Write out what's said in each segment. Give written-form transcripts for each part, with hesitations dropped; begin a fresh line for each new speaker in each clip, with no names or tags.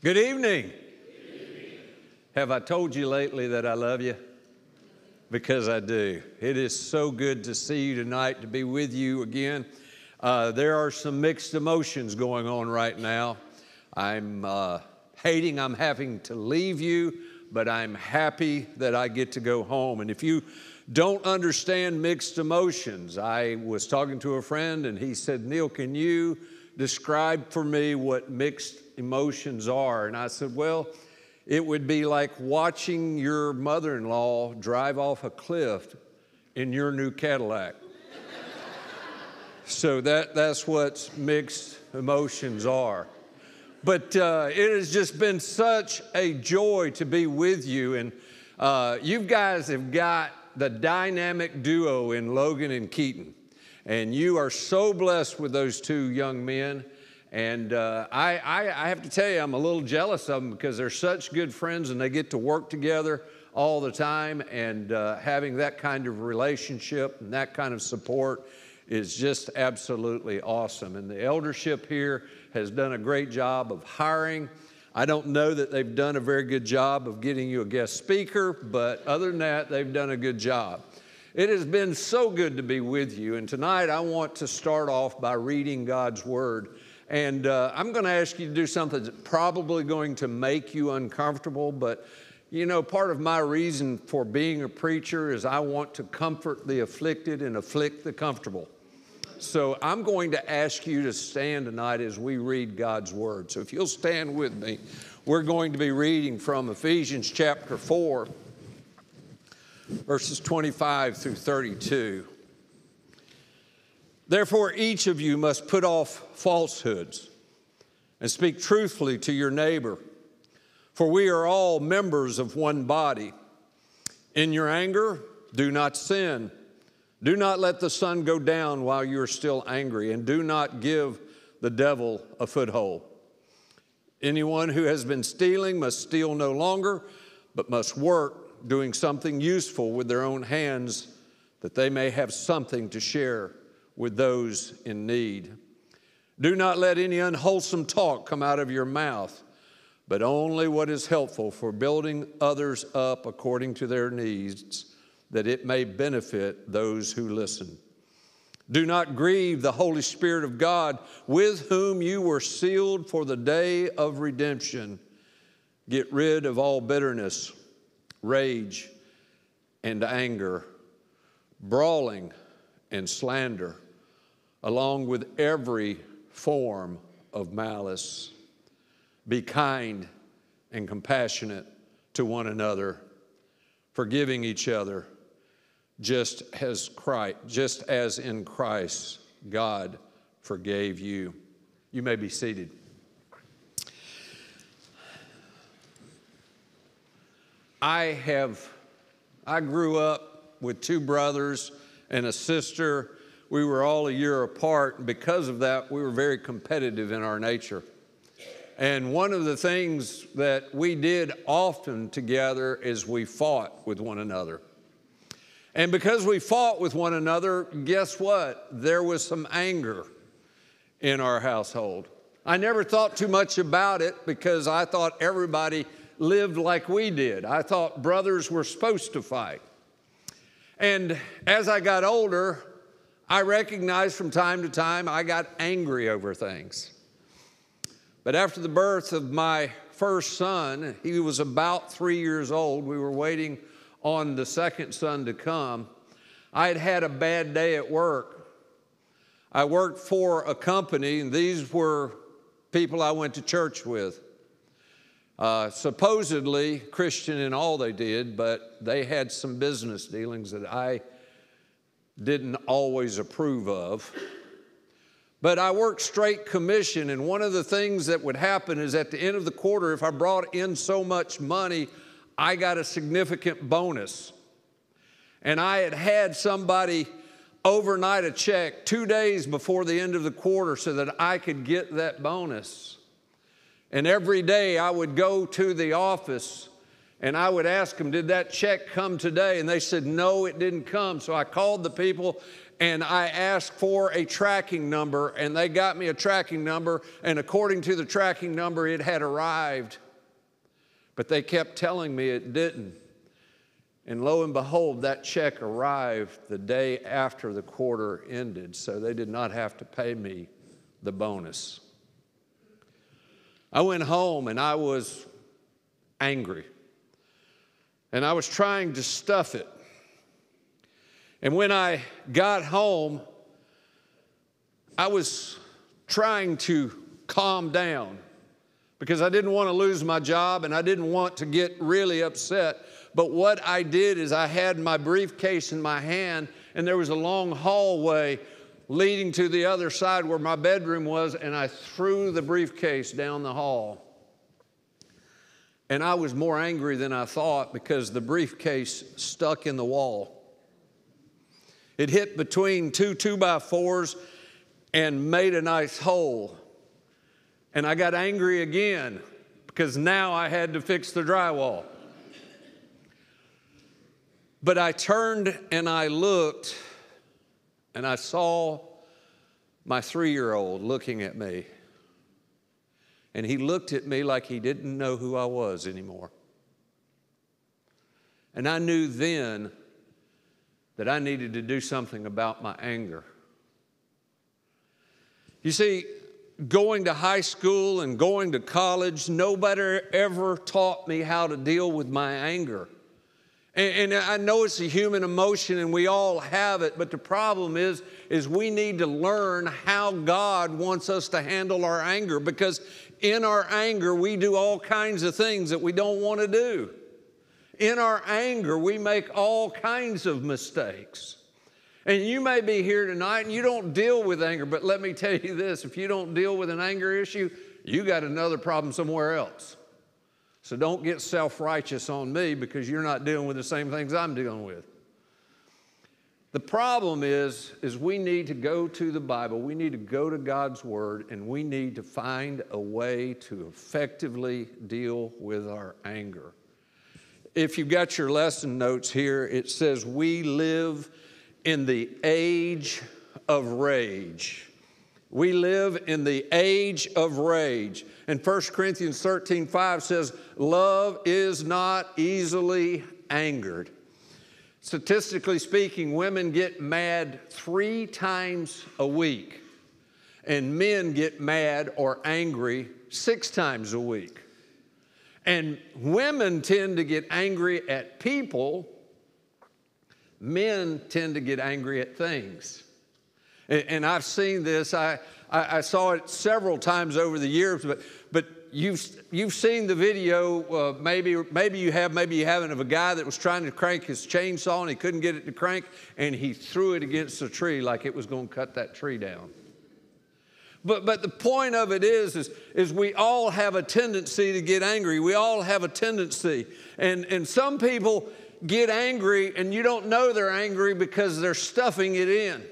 Good evening. Have I told you lately that I love you? Because I do. It is so good to see you tonight, to be with you again. There are some mixed emotions going on right now. I'm having to leave you, but I'm happy that I get to go home. And if you don't understand mixed emotions, I was talking to a friend and he said, Neal, can you describe for me what mixed emotions are? And I said, well, it would be like watching your mother-in-law drive off a cliff in your new Cadillac. So that's what mixed emotions are. But it has just been such a joy to be with you. And you guys have got the dynamic duo in Logan and Keaton. And you are so blessed with those two young men. And I have to tell you, I'm a little jealous of them because they're such good friends and they get to work together all the time. And having that kind of relationship and that kind of support is just absolutely awesome. And the eldership here has done a great job of hiring. I don't know that they've done a very good job of getting you a guest speaker, but other than that, they've done a good job. It has been so good to be with you. And tonight I want to start off by reading God's Word. And I'm going to ask you to do something that's probably going to make you uncomfortable, but you know, part of my reason for being a preacher is I want to comfort the afflicted and afflict the comfortable. So I'm going to ask you to stand tonight as we read God's Word. So if you'll stand with me, we're going to be reading from Ephesians chapter 4, verses 25 through 32. Therefore, each of you must put off falsehoods and speak truthfully to your neighbor, for we are all members of one body. In your anger, do not sin. Do not let the sun go down while you are still angry, and do not give the devil a foothold. Anyone who has been stealing must steal no longer, but must work, doing something useful with their own hands, that they may have something to share with those in need. Do not let any unwholesome talk come out of your mouth, but only what is helpful for building others up according to their needs, that it may benefit those who listen. Do not grieve the Holy Spirit of God, with whom you were sealed for the day of redemption. Get rid of all bitterness, rage, and anger, brawling and slander, along with every form of malice. Be kind and compassionate to one another, forgiving each other, just as in Christ God forgave you. You may be seated. I grew up with two brothers and a sister. We were all a year apart, and because of that, we were very competitive in our nature. And one of the things that we did often together is we fought with one another. And because we fought with one another, guess what? There was some anger in our household. I never thought too much about it because I thought everybody lived like we did. I thought brothers were supposed to fight. And as I got older, I recognized from time to time I got angry over things. But after the birth of my first son, he was about 3 years old. We were waiting on the second son to come. I had had a bad day at work. I worked for a company, and these were people I went to church with. Supposedly Christian in all they did, but they had some business dealings that I didn't always approve of. But I worked straight commission, and one of the things that would happen is at the end of the quarter, if I brought in so much money, I got a significant bonus. And I had had somebody overnight a check 2 days before the end of the quarter so that I could get that bonus. And every day I would go to the office and I would ask them, did that check come today? And they said, no, it didn't come. So I called the people and I asked for a tracking number, and they got me a tracking number, and according to the tracking number, it had arrived. But they kept telling me it didn't. And lo and behold, that check arrived the day after the quarter ended, so they did not have to pay me the bonus. I went home and I was angry. And I was trying to stuff it. And when I got home, I was trying to calm down because I didn't want to lose my job and I didn't want to get really upset. But what I did is I had my briefcase in my hand, and there was a long hallway leading to the other side where my bedroom was, and I threw the briefcase down the hall. And I was more angry than I thought because the briefcase stuck in the wall. It hit between two 2x4s and made a nice hole. And I got angry again because now I had to fix the drywall. But I turned and I looked and I saw my 3-year-old looking at me. And he looked at me like he didn't know who I was anymore. And I knew then that I needed to do something about my anger. You see, going to high school and going to college, nobody ever taught me how to deal with my anger. And I know it's a human emotion and we all have it, but the problem is we need to learn how God wants us to handle our anger, because in our anger we do all kinds of things that we don't want to do. In our anger we make all kinds of mistakes. And you may be here tonight and you don't deal with anger, but let me tell you this, if you don't deal with an anger issue, you got another problem somewhere else. So don't get self-righteous on me because you're not dealing with the same things I'm dealing with. The problem is we need to go to the Bible, we need to go to God's Word, and we need to find a way to effectively deal with our anger. If you've got your lesson notes here, it says we live in the age of rage. We live in the age of rage. And 1 Corinthians 13:5 says, love is not easily angered. Statistically speaking, women get mad 3 times a week, and men get mad or angry 6 times a week. And women tend to get angry at people. Men tend to get angry at things. And I've seen this. I saw it several times over the years, but you've seen the video, maybe you have, maybe you haven't, of a guy that was trying to crank his chainsaw and he couldn't get it to crank, and he threw it against a tree like it was going to cut that tree down. But the point of it is we all have a tendency to get angry. We all have a tendency. And some people get angry and you don't know they're angry because they're stuffing it in.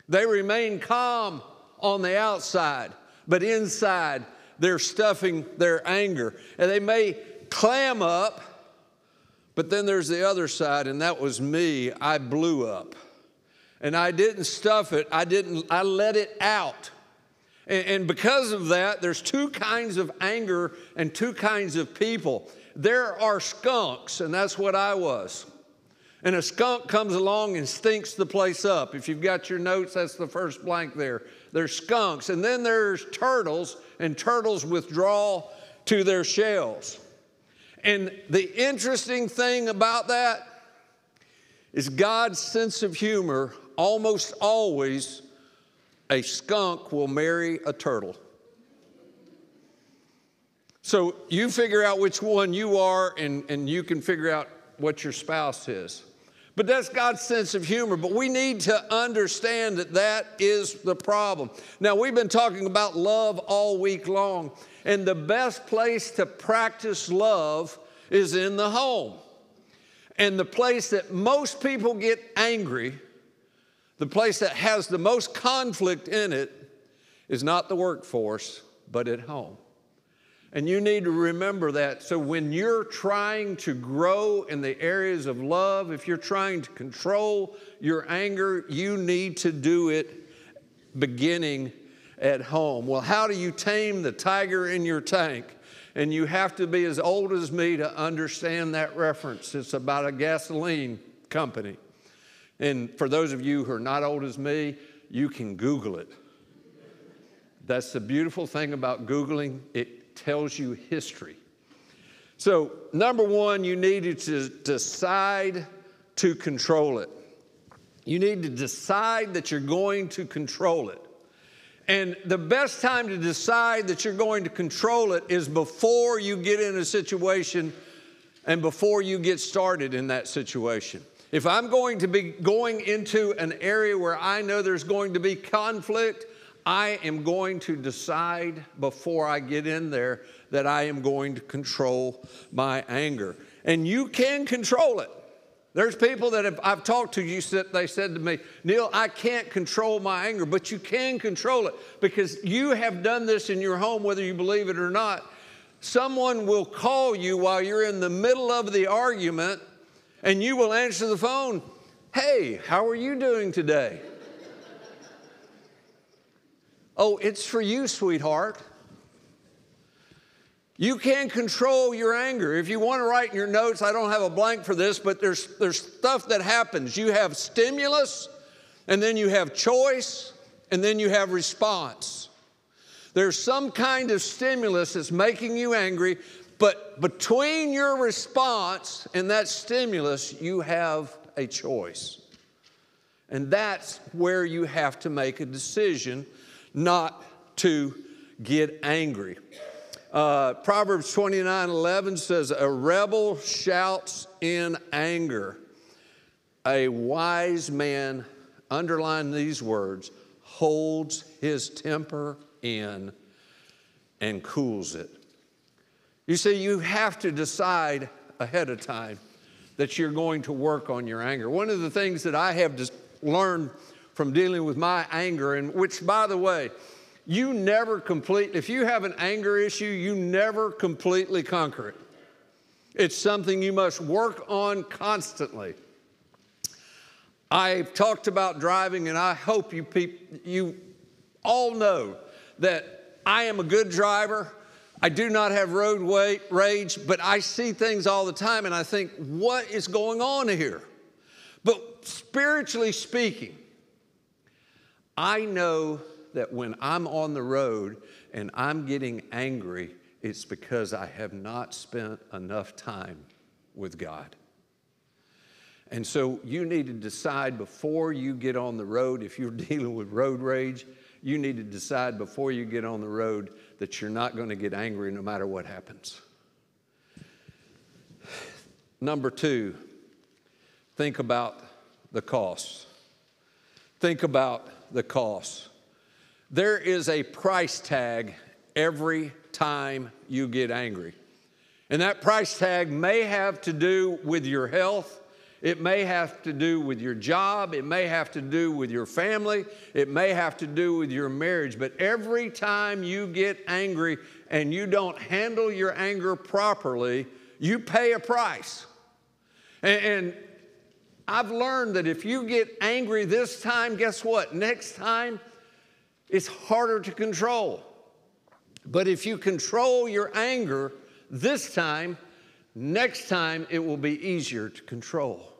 They remain calm on the outside, but inside they're stuffing their anger. And they may clam up, but then there's the other side, and that was me. I blew up. And I didn't stuff it. I let it out. And because of that, there's 2 kinds of anger and 2 kinds of people. There are skunks, and that's what I was. And a skunk comes along and stinks the place up. If you've got your notes, that's the first blank there. There's skunks. And then there's turtles, and turtles withdraw to their shells. And the interesting thing about that is God's sense of humor. Almost always a skunk will marry a turtle. So you figure out which one you are, and you can figure out what your spouse is. But that's God's sense of humor. But we need to understand that that is the problem. Now, we've been talking about love all week long. And the best place to practice love is in the home. And the place that most people get angry, the place that has the most conflict in it, is not the workforce, but at home. And you need to remember that. So when you're trying to grow in the areas of love, if you're trying to control your anger, you need to do it beginning at home. Well, how do you tame the tiger in your tank? And you have to be as old as me to understand that reference. It's about a gasoline company. And for those of you who are not old as me, you can Google it. That's the beautiful thing about Googling. It tells you history. So, number one, you needed to decide to control it. You need to decide that you're going to control it. And the best time to decide that you're going to control it is before you get in a situation and before you get started in that situation. If I'm going to be going into an area where I know there's going to be conflict, I am going to decide before I get in there that I am going to control my anger. And you can control it. There's people that I've talked to, they said to me, Neal, I can't control my anger, but you can control it because you have done this in your home, whether you believe it or not. Someone will call you while you're in the middle of the argument, and you will answer the phone, hey, how are you doing today? Oh, it's for you, sweetheart. You can control your anger. If you want to write in your notes, I don't have a blank for this, but there's stuff that happens. You have stimulus, and then you have choice, and then you have response. There's some kind of stimulus that's making you angry, but between your response and that stimulus, you have a choice. And that's where you have to make a decision not to get angry. Proverbs 29:11 says, a rebel shouts in anger. A wise man, underline these words, holds his temper in and cools it. You see, you have to decide ahead of time that you're going to work on your anger. One of the things that I have just learned from dealing with my anger, and which, by the way, you never if you have an anger issue, you never completely conquer it. It's something you must work on constantly. I've talked about driving, and I hope you all know that I am a good driver. I do not have road rage, but I see things all the time, and I think, what is going on here? But spiritually speaking, I know that when I'm on the road and I'm getting angry, it's because I have not spent enough time with God. And so you need to decide before you get on the road, if you're dealing with road rage, you need to decide before you get on the road that you're not going to get angry no matter what happens. Number two, think about the cost. Think about the cost. There is a price tag every time you get angry. And that price tag may have to do with your health. It may have to do with your job. It may have to do with your family. It may have to do with your marriage. But every time you get angry and you don't handle your anger properly, you pay a price. And I've learned that if you get angry this time, guess what? Next time, it's harder to control. But if you control your anger this time, next time it will be easier to control.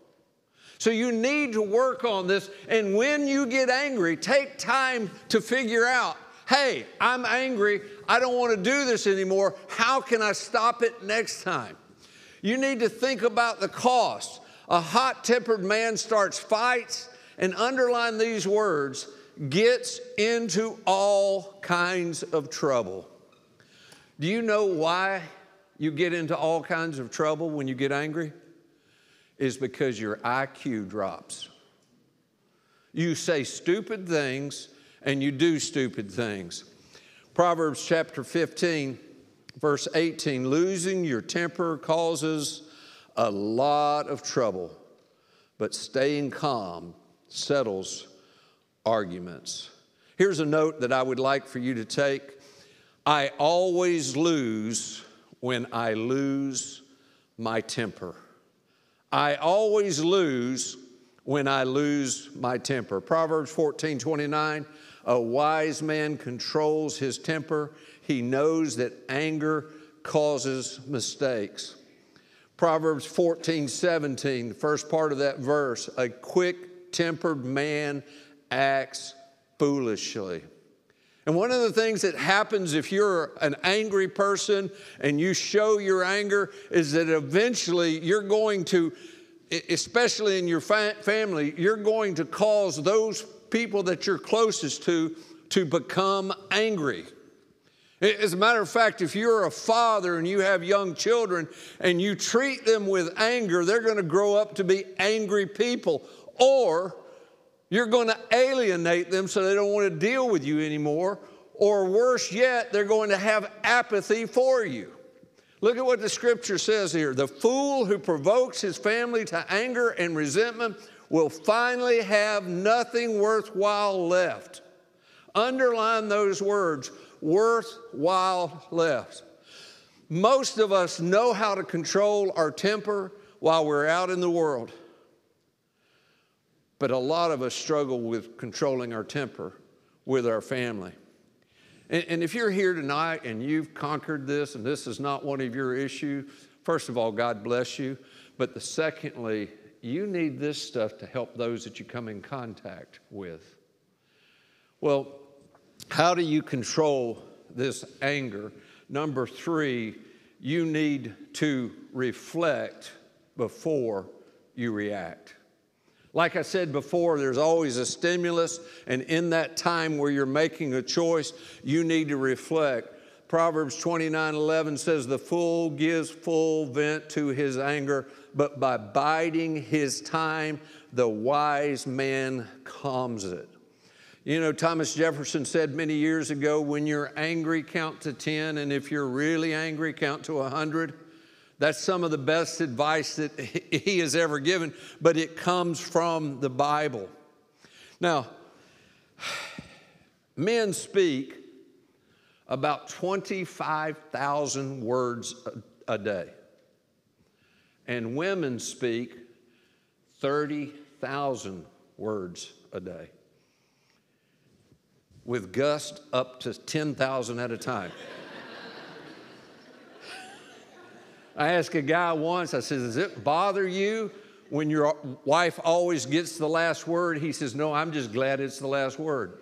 So you need to work on this. And when you get angry, take time to figure out, hey, I'm angry. I don't want to do this anymore. How can I stop it next time? You need to think about the cost. A hot-tempered man starts fights, and underline these words, gets into all kinds of trouble. Do you know why you get into all kinds of trouble when you get angry? Is because your IQ drops. You say stupid things and you do stupid things. Proverbs chapter 15, verse 18, losing your temper causes a lot of trouble, but staying calm settles arguments. Here's a note that I would like for you to take. I always lose when I lose my temper. I always lose when I lose my temper. Proverbs 14:29, a wise man controls his temper. He knows that anger causes mistakes. Proverbs 14:17, the first part of that verse, a quick-tempered man acts foolishly. And one of the things that happens if you're an angry person and you show your anger is that eventually you're going to, especially in your family, you're going to cause those people that you're closest to become angry. As a matter of fact, if you're a father and you have young children and you treat them with anger, they're going to grow up to be angry people. Or you're going to alienate them so they don't want to deal with you anymore. Or worse yet, they're going to have apathy for you. Look at what the scripture says here. The fool who provokes his family to anger and resentment will finally have nothing worthwhile left. Underline those words, worthwhile left. Most of us know how to control our temper while we're out in the world. But a lot of us struggle with controlling our temper with our family. And if you're here tonight and you've conquered this and this is not one of your issues, first of all, God bless you. But secondly, you need this stuff to help those that you come in contact with. Well, how do you control this anger? Number 3, you need to reflect before you react. Like I said before, there's always a stimulus, and in that time where you're making a choice, you need to reflect. Proverbs 29:11 says, the fool gives full vent to his anger, but by biding his time, the wise man calms it. You know, Thomas Jefferson said many years ago, when you're angry, count to 10, and if you're really angry, count to 100. That's some of the best advice that he has ever given, but it comes from the Bible. Now, men speak about 25,000 words a day, and women speak 30,000 words a day, with gusts up to 10,000 at a time. I asked a guy once, I said, does it bother you when your wife always gets the last word? He says, no, I'm just glad it's the last word.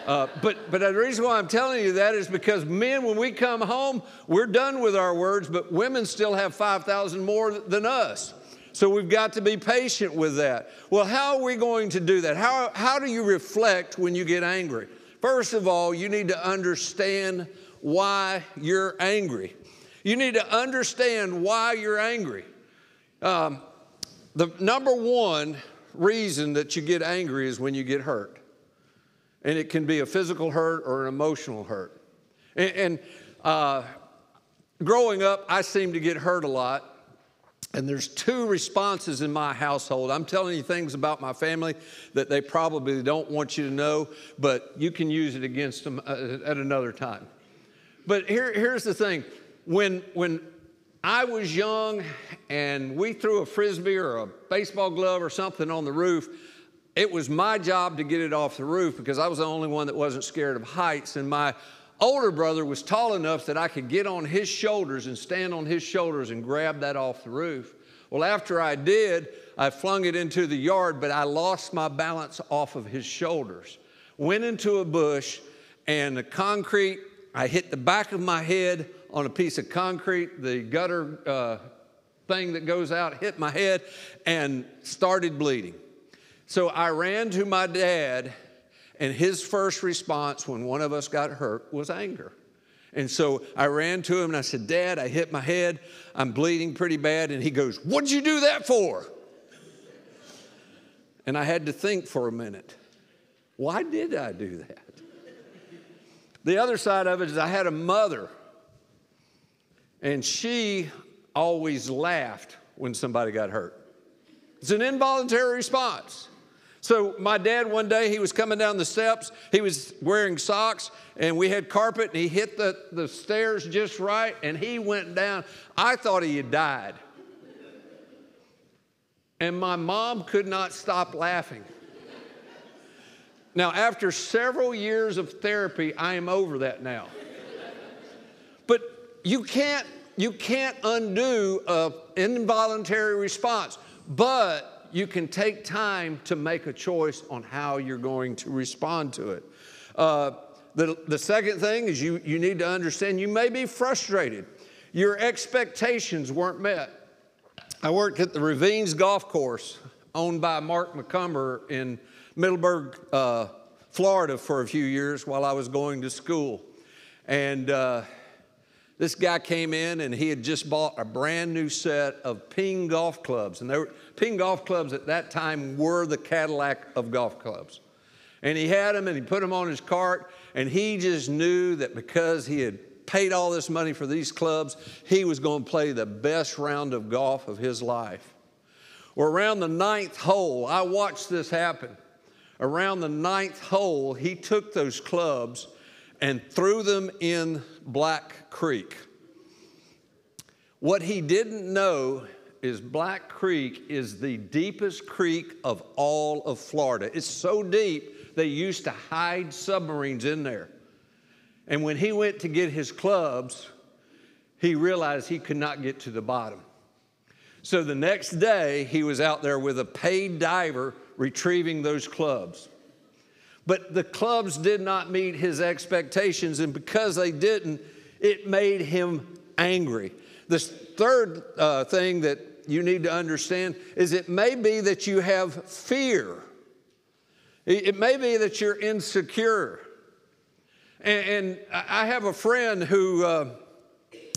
But the reason why I'm telling you that is because men, when we come home, we're done with our words, but women still have 5,000 more than us. So we've got to be patient with that. Well, how are we going to do that? How do you reflect when you get angry? First of all, you need to understand why you're angry. You need to understand why you're angry. The number one reason that you get angry is when you get hurt. And it can be a physical hurt or an emotional hurt. And growing up, I seemed to get hurt a lot. And there's 2 responses in my household. I'm telling you things about my family that they probably don't want you to know, but you can use it against them at another time. But here's the thing. When I was young and we threw a Frisbee or a baseball glove or something on the roof, it was my job to get it off the roof because I was the only one that wasn't scared of heights. And my older brother was tall enough that I could get on his shoulders and stand on his shoulders and grab that off the roof. Well, after I did, I flung it into the yard, but I lost my balance off of his shoulders. Went into a bush, and the concrete, I hit the back of my head on a piece of concrete. The gutter thing that goes out hit my head and started bleeding. So I ran to my dad, and his first response when one of us got hurt was anger. And so I ran to him and I said, Dad, I hit my head. I'm bleeding pretty bad. And he goes, what'd you do that for? And I had to think for a minute. Why did I do that? The other side of it is I had a mother, and she always laughed when somebody got hurt. It's an involuntary response. So my dad, one day, he was coming down the steps. He was wearing socks, and we had carpet, and he hit the stairs just right, and he went down. I thought he had died. And my mom could not stop laughing. Now, after several years of therapy, I am over that now. But you can't undo an involuntary response, but you can take time to make a choice on how you're going to respond to it. The second thing is you need to understand you may be frustrated. Your expectations weren't met. I worked at the Ravines Golf Course owned by Mark McCumber in Middleburg, Florida for a few years while I was going to school. And this guy came in and he had just bought a brand new set of Ping golf clubs. And Ping golf clubs at that time were the Cadillac of golf clubs. And he had them and he put them on his cart, and he just knew that because he had paid all this money for these clubs, he was going to play the best round of golf of his life. Well, around the 9th hole, I watched this happen. Around the 9th hole, he took those clubs and threw them in Black Creek. What he didn't know is Black Creek is the deepest creek of all of Florida. It's so deep, they used to hide submarines in there. And when he went to get his clubs, he realized he could not get to the bottom. So the next day, he was out there with a paid diver retrieving those clubs. But the clubs did not meet his expectations, and because they didn't, it made him angry. The third thing that you need to understand is it may be that you have fear. It may be that you're insecure. And I have a friend who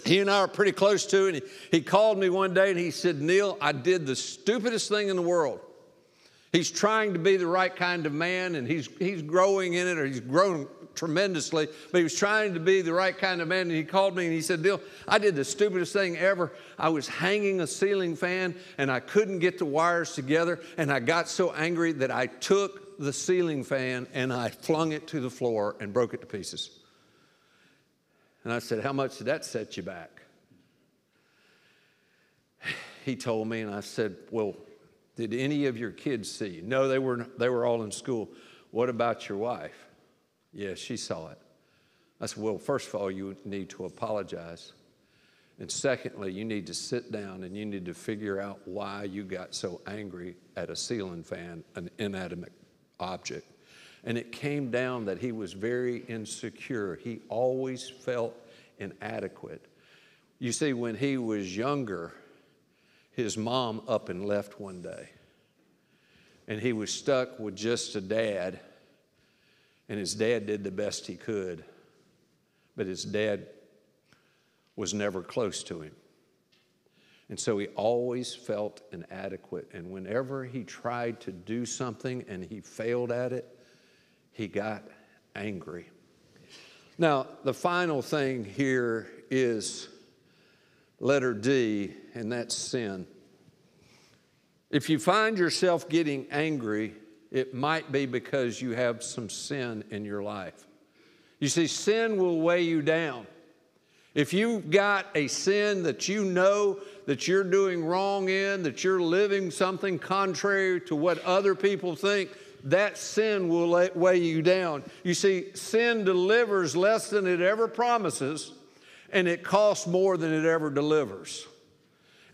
he and I are pretty close to, and he called me one day and he said, "Neal, I did the stupidest thing in the world." He's trying to be the right kind of man, and he's growing in it, or he's grown tremendously, but he was trying to be the right kind of man. And he called me and he said, "Neal, I did the stupidest thing ever. I was hanging a ceiling fan and I couldn't get the wires together, and I got so angry that I took the ceiling fan and I flung it to the floor and broke it to pieces." And I said, "How much did that set you back?" He told me, and I said, "Well, did any of your kids see you?" "No, they were all in school." "What about your wife?" "Yeah, she saw it." I said, "Well, first of all, you need to apologize. And secondly, you need to sit down and you need to figure out why you got so angry at a ceiling fan, an inanimate object." And it came down that he was very insecure. He always felt inadequate. You see, when he was younger, his mom up and left one day. And he was stuck with just a dad. And his dad did the best he could. But his dad was never close to him. And so he always felt inadequate. And whenever he tried to do something and he failed at it, he got angry. Now, the final thing here is letter D, and that's sin. If you find yourself getting angry, it might be because you have some sin in your life. You see, sin will weigh you down. If you've got a sin that you know that you're doing wrong in, that you're living something contrary to what other people think, that sin will weigh you down. You see, sin delivers less than it ever promises, and it costs more than it ever delivers.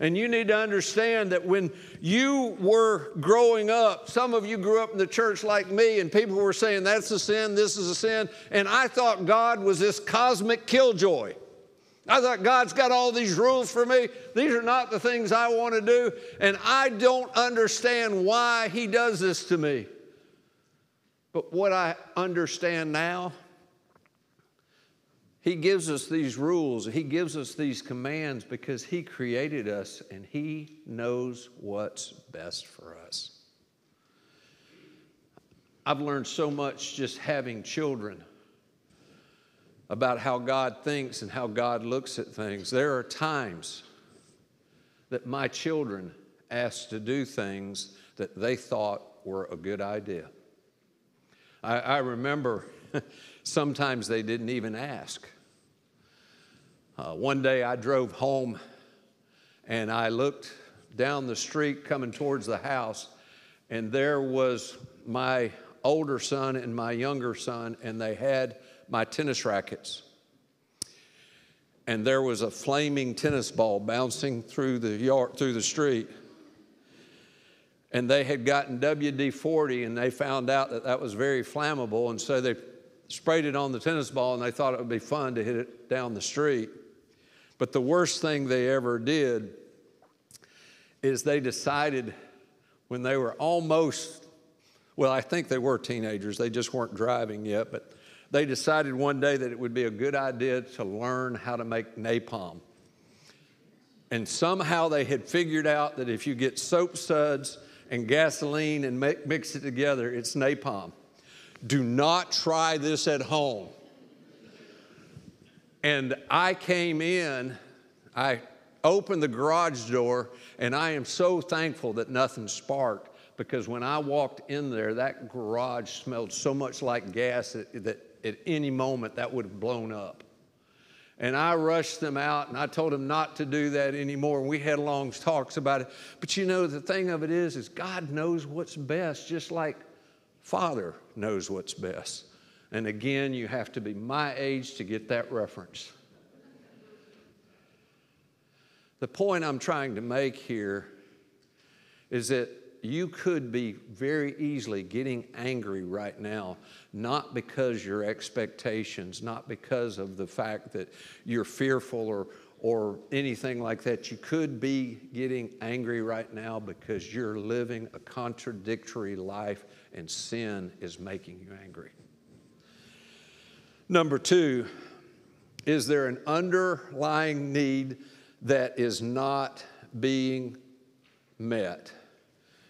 And you need to understand that when you were growing up, some of you grew up in the church like me, and people were saying, "That's a sin, this is a sin." And I thought God was this cosmic killjoy. I thought God's got all these rules for me. These are not the things I want to do, and I don't understand why He does this to me. But what I understand now, He gives us these rules. He gives us these commands because He created us and He knows what's best for us. I've learned so much just having children about how God thinks and how God looks at things. There are times that my children asked to do things that they thought were a good idea. I remember sometimes they didn't even ask. One day I drove home and I looked down the street coming towards the house, and there was my older son and my younger son, and they had my tennis rackets. And there was a flaming tennis ball bouncing through the yard, through the street. And they had gotten WD-40, and they found out that that was very flammable, and so they sprayed it on the tennis ball, and they thought it would be fun to hit it down the street. But the worst thing they ever did is they decided when they were almost, well, I think they were teenagers, they just weren't driving yet, but they decided one day that it would be a good idea to learn how to make napalm. And somehow they had figured out that if you get soap suds and gasoline and mix it together, it's napalm. Do not try this at home. And I came in, I opened the garage door, and I am so thankful that nothing sparked, because when I walked in there, that garage smelled so much like gas that at any moment that would have blown up. And I rushed them out, and I told them not to do that anymore. And we had long talks about it. But you know, the thing of it is God knows what's best, just like Father knows what's best. And again, you have to be my age to get that reference. The point I'm trying to make here is that you could be very easily getting angry right now, not because your expectations, not because of the fact that you're fearful or anything like that. You could be getting angry right now because you're living a contradictory life and sin is making you angry. Number two, is there an underlying need that is not being met?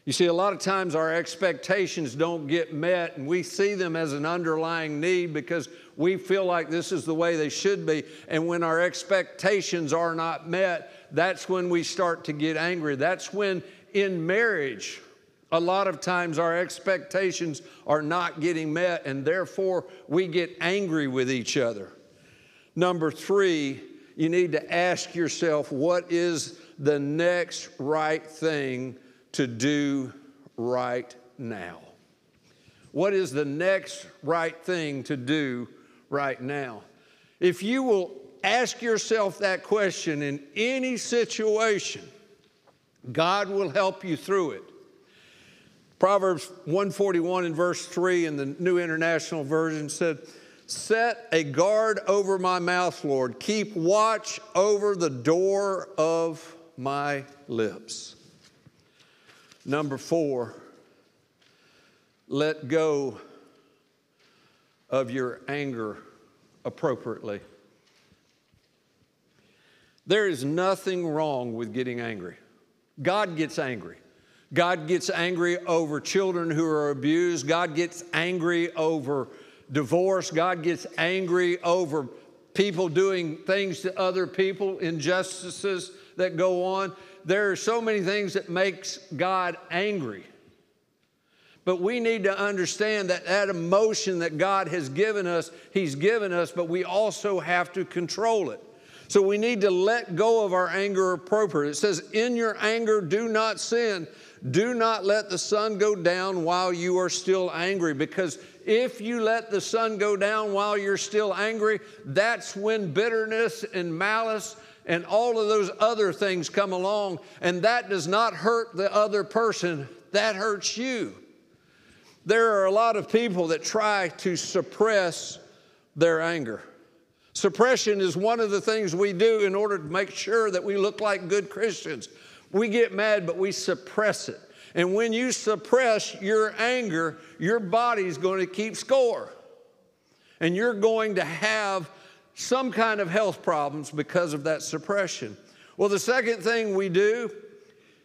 You see, a lot of times our expectations don't get met, and we see them as an underlying need because we feel like this is the way they should be. And when our expectations are not met, that's when we start to get angry. That's when in marriage, a lot of times our expectations are not getting met, and therefore we get angry with each other. Number three, you need to ask yourself, what is the next right thing to do right now? What is the next right thing to do right now? If you will ask yourself that question in any situation, God will help you through it. Proverbs 141 and verse 3 in the New International Version said, "Set a guard over my mouth, Lord. Keep watch over the door of my lips." Number four, let go of your anger appropriately. There is nothing wrong with getting angry. God gets angry. God gets angry over children who are abused. God gets angry over divorce. God gets angry over people doing things to other people, injustices that go on. There are so many things that makes God angry. But we need to understand that that emotion that God has given us, He's given us, but we also have to control it. So we need to let go of our anger appropriately. It says, "In your anger, do not sin. Do not let the sun go down while you are still angry." Because if you let the sun go down while you're still angry, that's when bitterness and malice and all of those other things come along. And that does not hurt the other person. That hurts you. There are a lot of people that try to suppress their anger. Suppression is one of the things we do in order to make sure that we look like good Christians. We get mad, but we suppress it. And when you suppress your anger, your body's going to keep score. And you're going to have some kind of health problems because of that suppression. Well, the second thing we do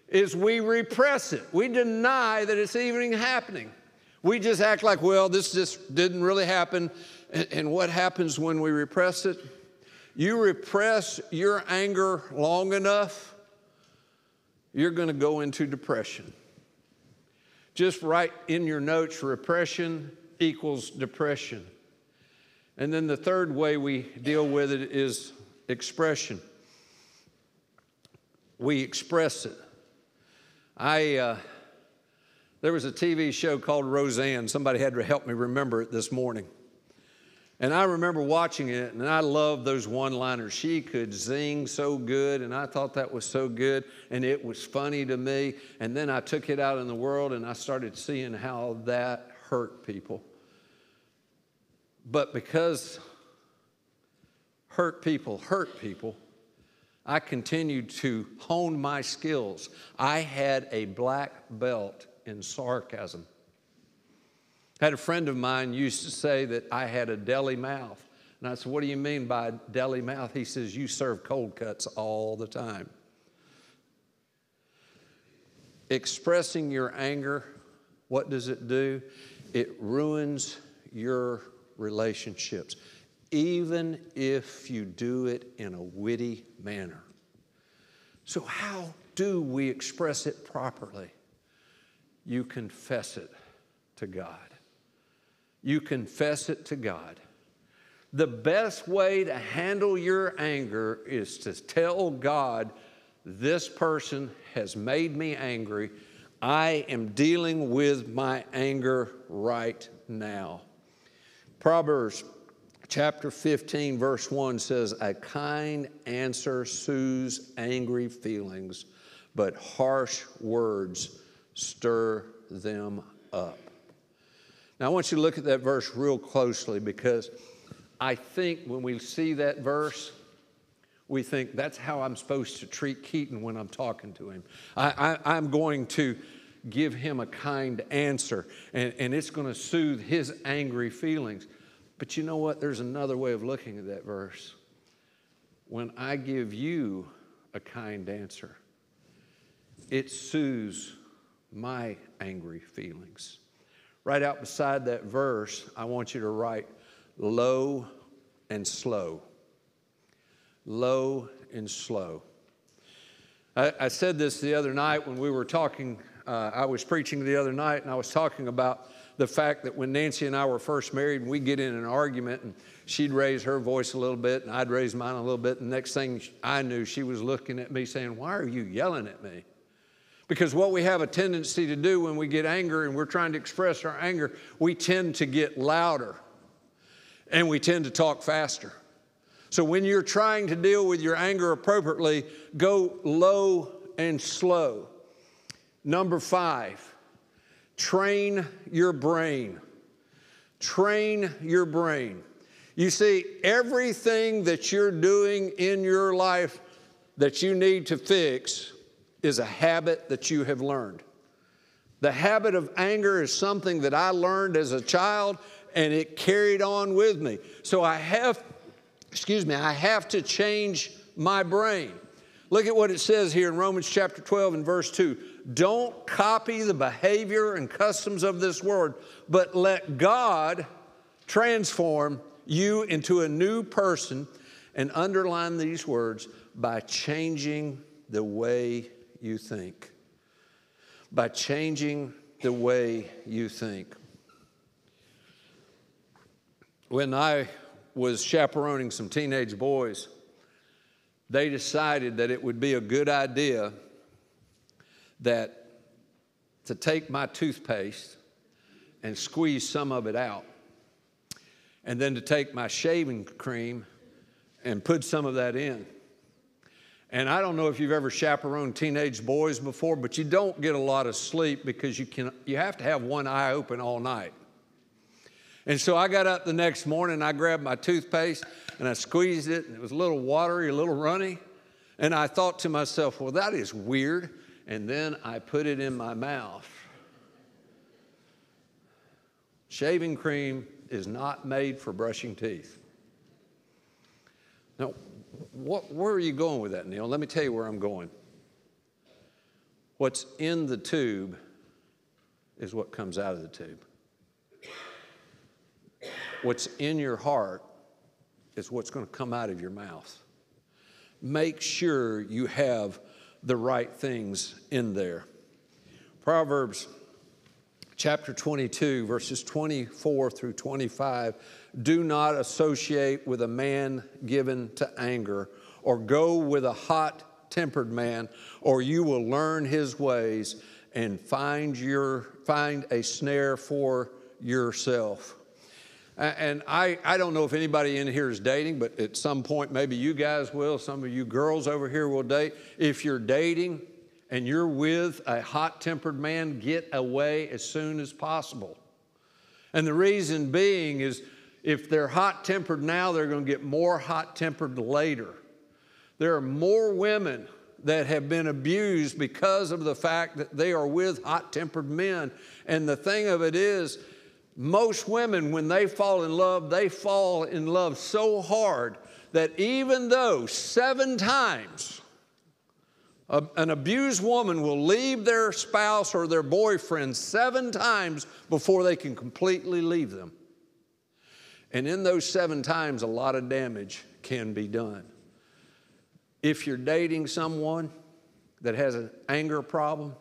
is we repress it. We deny that it's even happening. We just act like, well, this just didn't really happen. And what happens when we repress it? You repress your anger long enough, you're going to go into depression. Just write in your notes, repression equals depression. And then the third way we deal with it is expression. We express it. There was a TV show called Roseanne. Somebody had to help me remember it this morning. And I remember watching it, and I loved those one-liners. She could sing so good, and I thought that was so good, and it was funny to me. And then I took it out in the world, and I started seeing how that hurt people. But because hurt people, I continued to hone my skills. I had a black belt in sarcasm. I had a friend of mine used to say that I had a deli mouth. And I said, what do you mean by deli mouth? He says, you serve cold cuts all the time. Expressing your anger, what does it do? It ruins your relationships, even if you do it in a witty manner. So how do we express it properly? You confess it to God. You confess it to God. The best way to handle your anger is to tell God, this person has made me angry. I am dealing with my anger right now. Proverbs chapter 15, verse 1 says, a kind answer soothes angry feelings, but harsh words stir them up. Now, I want you to look at that verse real closely, because I think when we see that verse, we think that's how I'm supposed to treat Keaton when I'm talking to him. I'm going to give him a kind answer, and it's going to soothe his angry feelings. But you know what? There's another way of looking at that verse. When I give you a kind answer, it soothes my angry feelings. Right out beside that verse, I want you to write low and slow. Low and slow. I said this the other night when we were talking. I was preaching the other night, and I was talking about the fact that when Nancy and I were first married, we'd get in an argument, and she'd raise her voice a little bit, and I'd raise mine a little bit. And the next thing I knew, she was looking at me saying, why are you yelling at me? Because what we have a tendency to do when we get angry and we're trying to express our anger, we tend to get louder, and we tend to talk faster. So when you're trying to deal with your anger appropriately, go low and slow. Number 5, train your brain. Train your brain. You see, everything that you're doing in your life that you need to fix is a habit that you have learned. The habit of anger is something that I learned as a child, and it carried on with me. So I have to change my brain. Look at what it says here in Romans chapter 12 and verse 2. Don't copy the behavior and customs of this world, but let God transform you into a new person, and underline these words, by changing the way you think. By changing the way you think. When I was chaperoning some teenage boys, they decided that it would be a good idea to take my toothpaste and squeeze some of it out, and then to take my shaving cream and put some of that in. And I don't know if you've ever chaperoned teenage boys before, but you don't get a lot of sleep because you have to have one eye open all night. And so I got up the next morning, I grabbed my toothpaste and I squeezed it, and it was a little watery, a little runny. And I thought to myself, well, that is weird. And then I put it in my mouth. Shaving cream is not made for brushing teeth. Now, where are you going with that, Neal? Let me tell you where I'm going. What's in the tube is what comes out of the tube. What's in your heart is what's going to come out of your mouth. Make sure you have the right things in there. Proverbs chapter 22, verses 24 through 25, do not associate with a man given to anger, or go with a hot-tempered man, or you will learn his ways and find a snare for yourself. And I don't know if anybody in here is dating, but at some point maybe you guys will. Some of you girls over here will date. If you're dating and you're with a hot-tempered man, get away as soon as possible. And the reason being is if they're hot-tempered now, they're going to get more hot-tempered later. There are more women that have been abused because of the fact that they are with hot-tempered men. And the thing of it is, most women, when they fall in love so hard that even though 7 times an abused woman will leave their spouse or their boyfriend 7 times before they can completely leave them. And in those 7 times, a lot of damage can be done. If you're dating someone that has an anger problem,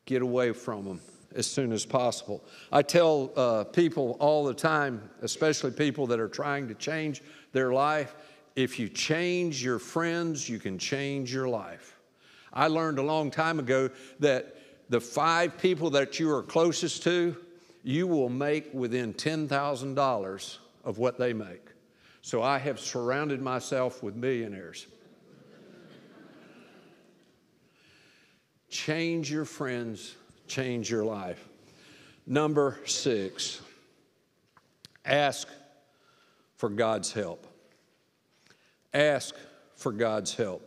get away from them as soon as possible. I tell people all the time, especially people that are trying to change their life, if you change your friends, you can change your life. I learned a long time ago that the 5 people that you are closest to, you will make within $10,000 of what they make. So I have surrounded myself with millionaires. Change your friends, change your life. Number 6, ask for God's help. Ask for God's help.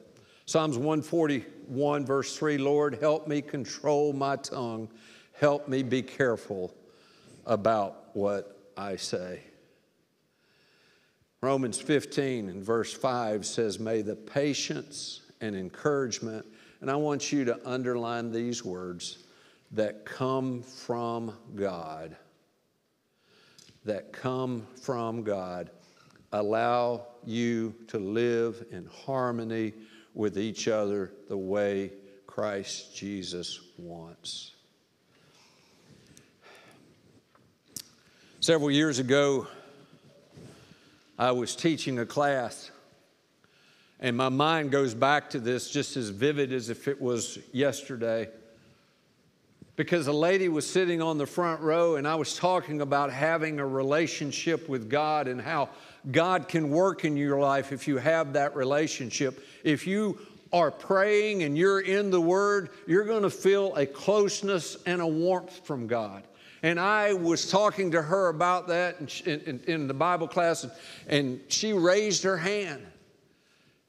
Psalms 141, verse 3, Lord, help me control my tongue. Help me be careful about what I say. Romans 15 and verse 5 says, may the patience and encouragement, and I want you to underline these words, that come from God, allow you to live in harmony with each other the way Christ Jesus wants. Several years ago, I was teaching a class, and my mind goes back to this just as vivid as if it was yesterday. Because a lady was sitting on the front row, and I was talking about having a relationship with God and how God can work in your life if you have that relationship. If you are praying and you're in the Word, you're going to feel a closeness and a warmth from God. And I was talking to her about that in the Bible class, and she raised her hand.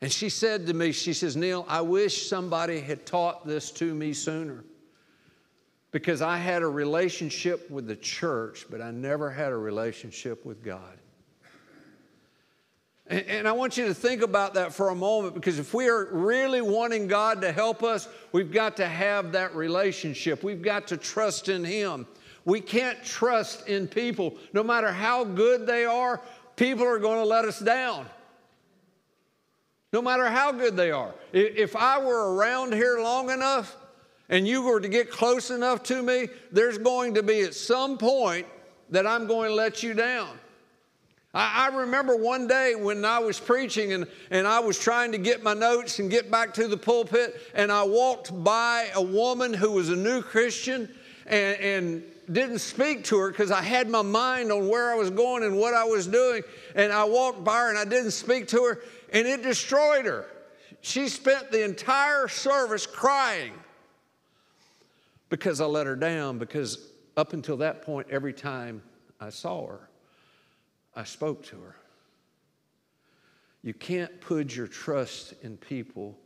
And she said to me, she says, Neal, I wish somebody had taught this to me sooner. Because I had a relationship with the church, but I never had a relationship with God. And I want you to think about that for a moment, because if we are really wanting God to help us, we've got to have that relationship. We've got to trust in Him. We can't trust in people. No matter how good they are, people are going to let us down. No matter how good they are. If I were around here long enough, and you were to get close enough to me, there's going to be at some point that I'm going to let you down. I remember one day when I was preaching and I was trying to get my notes and get back to the pulpit, and I walked by a woman who was a new Christian and didn't speak to her because I had my mind on where I was going and what I was doing. And I walked by her and I didn't speak to her, and it destroyed her. She spent the entire service crying because I let her down, because up until that point, every time I saw her, I spoke to her. You can't put your trust in people.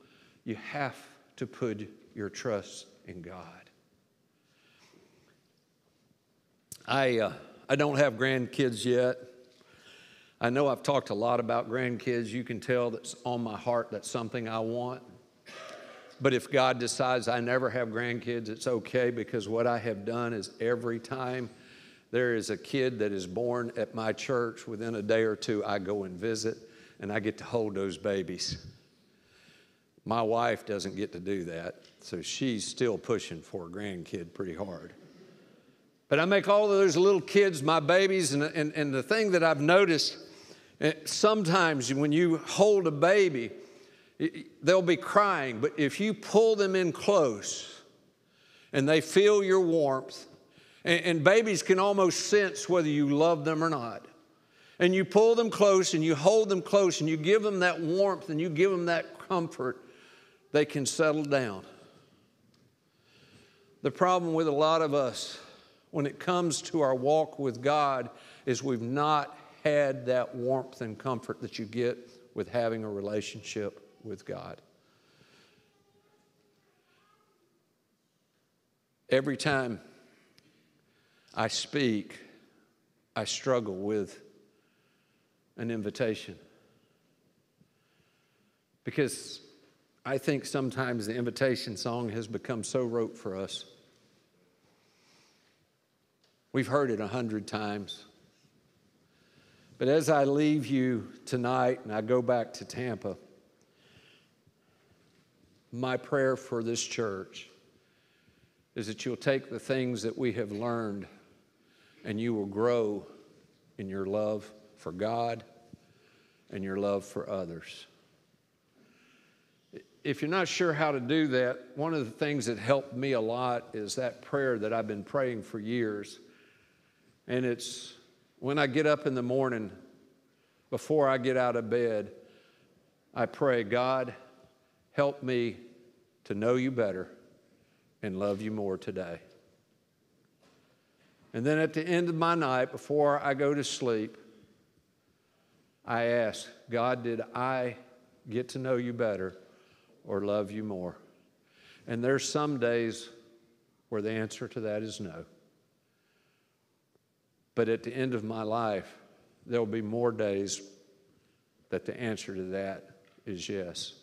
You have to put your trust in God. I don't have grandkids yet. I know I've talked a lot about grandkids. You can tell that's on my heart. That's something I want. But if God decides I never have grandkids, it's okay, because what I have done is every time there is a kid that is born at my church, within a day or two, I go and visit, and I get to hold those babies. My wife doesn't get to do that, so she's still pushing for a grandkid pretty hard. But I make all of those little kids my babies, and the thing that I've noticed, sometimes when you hold a baby, they'll be crying, but if you pull them in close and they feel your warmth, and babies can almost sense whether you love them or not, and you pull them close and you hold them close and you give them that warmth and you give them that comfort, they can settle down. The problem with a lot of us when it comes to our walk with God is we've not had that warmth and comfort that you get with having a relationship with God. Every time I speak, I struggle with an invitation. Because I think sometimes the invitation song has become so rote for us. We've heard it 100 times. But as I leave you tonight and I go back to Tampa, my prayer for this church is that you'll take the things that we have learned and you will grow in your love for God and your love for others. If you're not sure how to do that, one of the things that helped me a lot is that prayer that I've been praying for years. And it's when I get up in the morning, before I get out of bed, I pray, God, help me to know you better and love you more today. And then at the end of my night, before I go to sleep, I ask, God, did I get to know you better or love you more? And there's some days where the answer to that is no. But at the end of my life, there'll be more days that the answer to that is yes.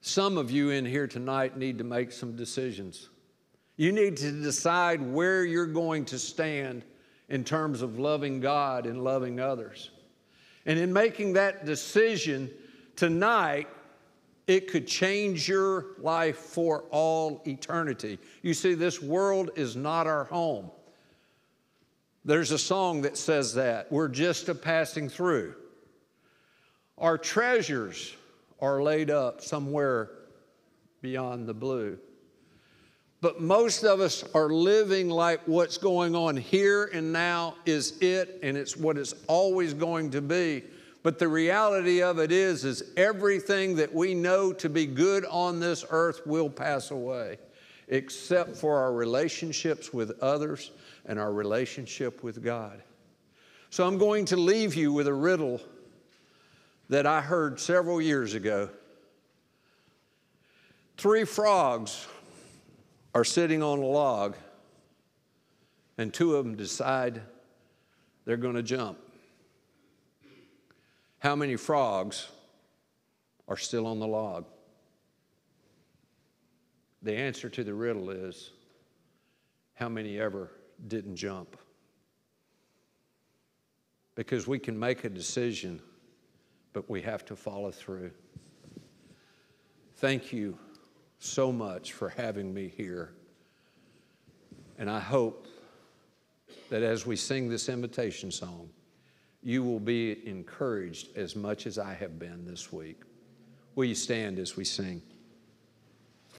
Some of you in here tonight need to make some decisions. You need to decide where you're going to stand in terms of loving God and loving others. And in making that decision tonight, it could change your life for all eternity. You see, this world is not our home. There's a song that says that. We're just a passing through. Our treasures are laid up somewhere beyond the blue. But most of us are living like what's going on here and now is it, and it's what it's always going to be. But the reality of it is everything that we know to be good on this earth will pass away, except for our relationships with others and our relationship with God. So I'm going to leave you with a riddle that I heard several years ago. 3 frogs are sitting on a log, and 2 of them decide they're going to jump. How many frogs are still on the log? The answer to the riddle is how many ever didn't jump? Because we can make a decision, but we have to follow through. Thank you so much for having me here. And I hope that as we sing this invitation song, you will be encouraged as much as I have been this week. Will you stand as we sing?